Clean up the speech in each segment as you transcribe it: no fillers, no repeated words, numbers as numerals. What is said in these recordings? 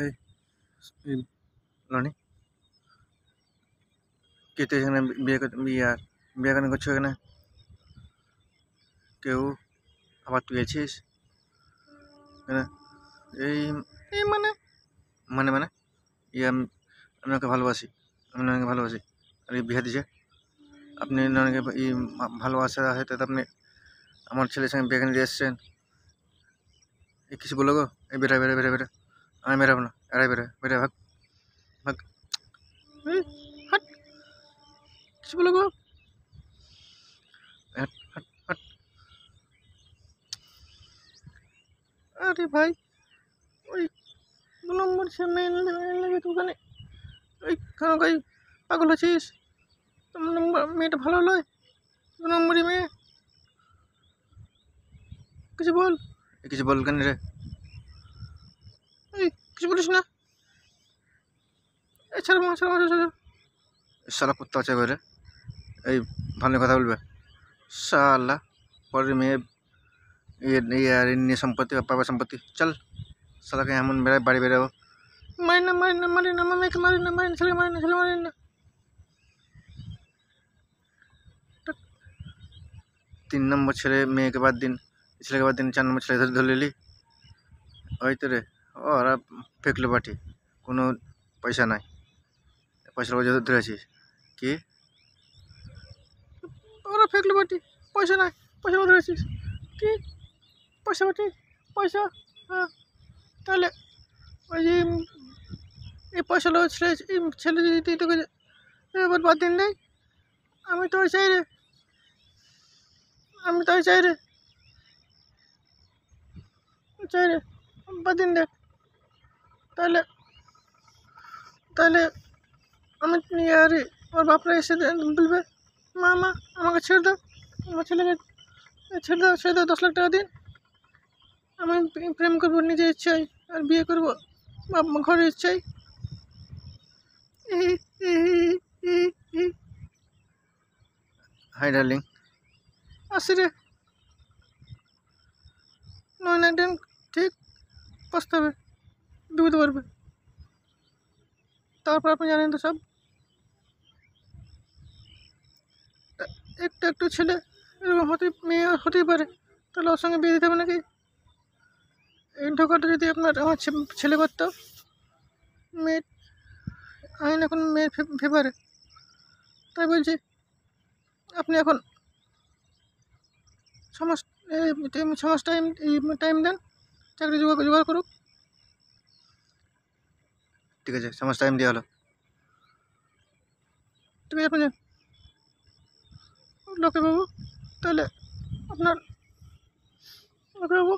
এই লনি কে তুই এখানে বিয়ে কেন করছো এখানে? কেউ আবার তুই আছিস এখানে? এই এই মানে মানে মানে ইয়ে আমি ওকে ভালোবাসি, আমি ওনাকে ভালোবাসি। আর এই বিয়ে দিছে আপনি ওনাকে ভালোবাসা হয়তো আপনি আমার ছেলের সঙ্গে বিয়ে এখানে দিয়ে এসছেন। এই কিছু বলো গো, এই বেটা বেটা বেটা বেটা আমি বেরাবো না, এড়াই বেটা বেটা ভাগ ভাগ। এই হাট, কিছু বলো গো, হাট হাট হাট। আরে ভাই ওই 2 নম্বর সে মেয়ে তো ওখানে ওই খানো গাই পাগল আছিস? মেয়েটা ভালো নয়, 2 নম্বরই মেয়ে। কিছু বল, কিছু বল কেন রে? এই কিছু বলিস না, এই ছাড়ো ছাড়ো ছাড়ো ছাড়ো। শালা কুত্তা আছে ঘরে, এই ভালো কথা বলবে শালা। পরের মেয়ে নিয়ে সম্পত্তি পাবে সম্পত্তি, চল শালাকে এমন বেড়ায় বাড়ি বেরাবো। মারি না মারি না মারি না, মেয়েকে মারি না মারি না, ছেলে মারি না ছেলে মারি না। 3 নম্বর ছেলে মেয়েকে বাদ দিন, ছেলেকে বাদ দিন, 4 নম্বর ছেলে ধরে নিলি। ওই তো রে, ওরা ফেকলো পাঠি, কোনো পয়সা নাই, পয়সার বাজার ধরে আছিস কি? ওরা ফেকলো পাঠি, পয়সা নাই, পয়সা ধরে আছিস কি? পয়সা পাঠি, পয়সা, হ্যাঁ তাহলে ওই যে এই পয়সা লো ছেলে যদি তুই তোকে এবার বাদ দিন দেয়, আমি তো চাই রে, আমি তো চাই রে, চাই রে বাদ দিন দে। তাহলে তাহলে আমি আরে ওর বাপরা এসে বলবে মা মা আমাকে ছেড়ে দাও, আমার ছেলেকে ছেড়ে দাও, 10 লাখ টাকা দিন, আমি প্রেম করবো নিজের ইচ্ছাই, আর বিয়ে করবো ঘরের ইচ্ছাই। হাই ডার্লিং, আসি রে, নয় না একদিন ঠিক পস্তাবে, ডুবতে পারবে। তারপর আপনি জানেন তো সব। একটু ছেলে এরকম মেয়ে হতেই পারে, তাহলে ওর সঙ্গে বিয়ে দিতে হবে নাকি? এই ঢোকাটা যদি আমার ছেলে করতো, মেয়ে আইন এখন মেয়ের ফেভারে, তাই বলছি আপনি এখন 6 মাস টাইম দেন, চাকরি জোগাড় করুক। ঠিক আছে, 6 মাস টাইম দেওয়া হলো, ঠিক আছে আপনি যান লোকেবাবু। তাহলে আপনার লোকেবাবু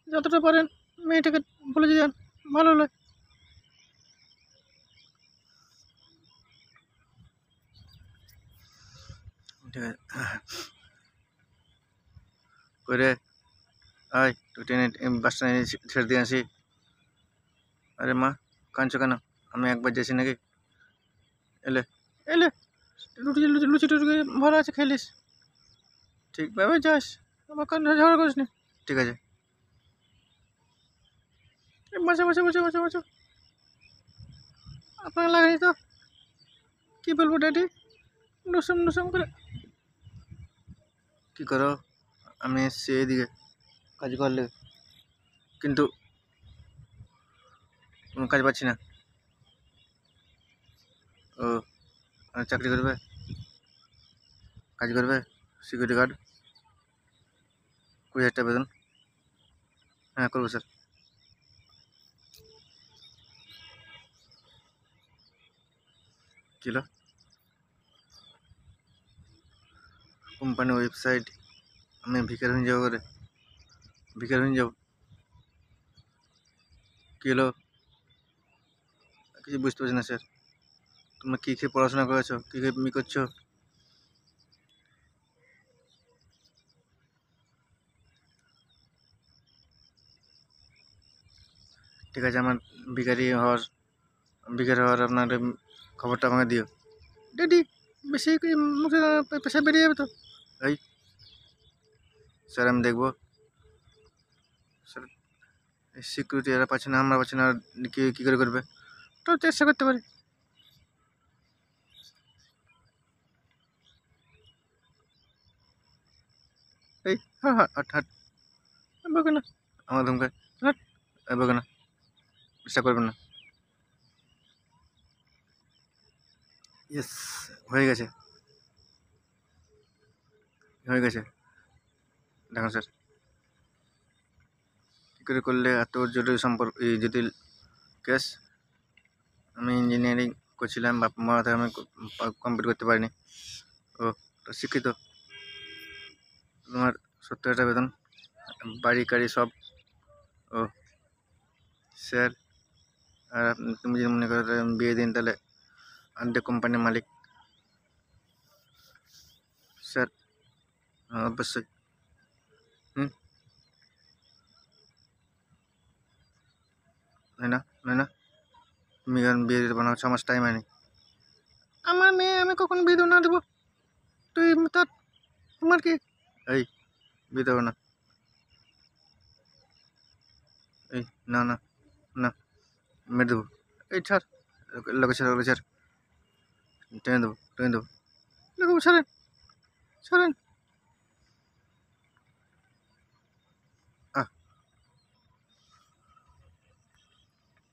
যতটা পারেন মেয়েটাকে বলে যান, ভালো হলো। ঠিক আছে করে আয়, তুই ট্রেনে বাস স্ট্যান্ডে ছেড়ে দিয়ে আসি। আরে মা কাঁদছো কেন? আমি একবার যাচ্ছি নাকি? এলে এলে লুচি টুচি ভালো আছে, খেলিস ঠিকভাবে যাস, আমার কান ঝগড়া করিস না, ঠিক আছে? বাঁচা বাঁচা বাঁচা বাঁচা বাঁচা, আপনার লাগেনি তো? কী বলবো ড্যাডি, নুসুম করে কী করো? আমি এসছি এইদিকে কাজ করলে, কিন্তু কোনো কাজ পাচ্ছি না। ও চাকরি করবে, কাজ করবে, সিকিউরিটি গার্ড, 20,000 টাকা বেতন। হ্যাঁ করবো স্যার। কিলো কোম্পানি ওয়েবসাইট, আমি ভিকার হয়ে যাবো করে, ভিকার হয়ে যাবো। কী হলো? কিছু বুঝতে পারছি না স্যার, তোমরা কী খেয়ে পড়াশোনা করেছো, কী খেয়ে করছো? ঠিক আছে, আমার ভিখারি হওয়ার আপনার খবরটা আমাকে দিও ড্যাডি। বেশি মুখে পেশা বেরিয়ে যাবে তো। এই স্যার আমি দেখবো স্যার, সিকিউরিটি এরা পাচ্ছে না, আমরা পাচ্ছি না, আর কী করে করবে? তো চেষ্টা করতে পারি। এই হ্যাঁ হ্যাঁ হাট হাট বলবে না, আমার ধমকায় হাট, বলবে না, চেষ্টা করবেন না। ইয়েস, হয়ে গেছে হয়ে গেছে। দেখুন স্যার, কী করে করলে এত জটিল সম্পর্ক, এই জটিল কেস? আমি ইঞ্জিনিয়ারিং করছিলাম, বাবা মাতে আমি কমপ্লিট করতে পারিনি। ও তো শিক্ষিত, তোমার 70,000 বেতন, বাড়ি গাড়ি সব। ও স্যার, আর তুমি যদি মনে করো তাহলে আমি বিয়ে দিন, তাহলে আন্ডে কোম্পানির মালিক স্যার। অবশ্যই। হুম, নয় না নয় না, তুমি এখন বিয়ে দিতে পারো না, 6 মাস টাইম হয়নি। আমার মেয়ে আমি কখন বিয়ে দেবো না দেবো? তুই তোর, তোমার কি? এই বিয়ে দেবো না, এই না না না, মেরে দেবো। এই ছাড়, লোকে ছাড়, লোকে ছাড়, টেনে দেবো, লোকে ছাড়েন ছাড়েন।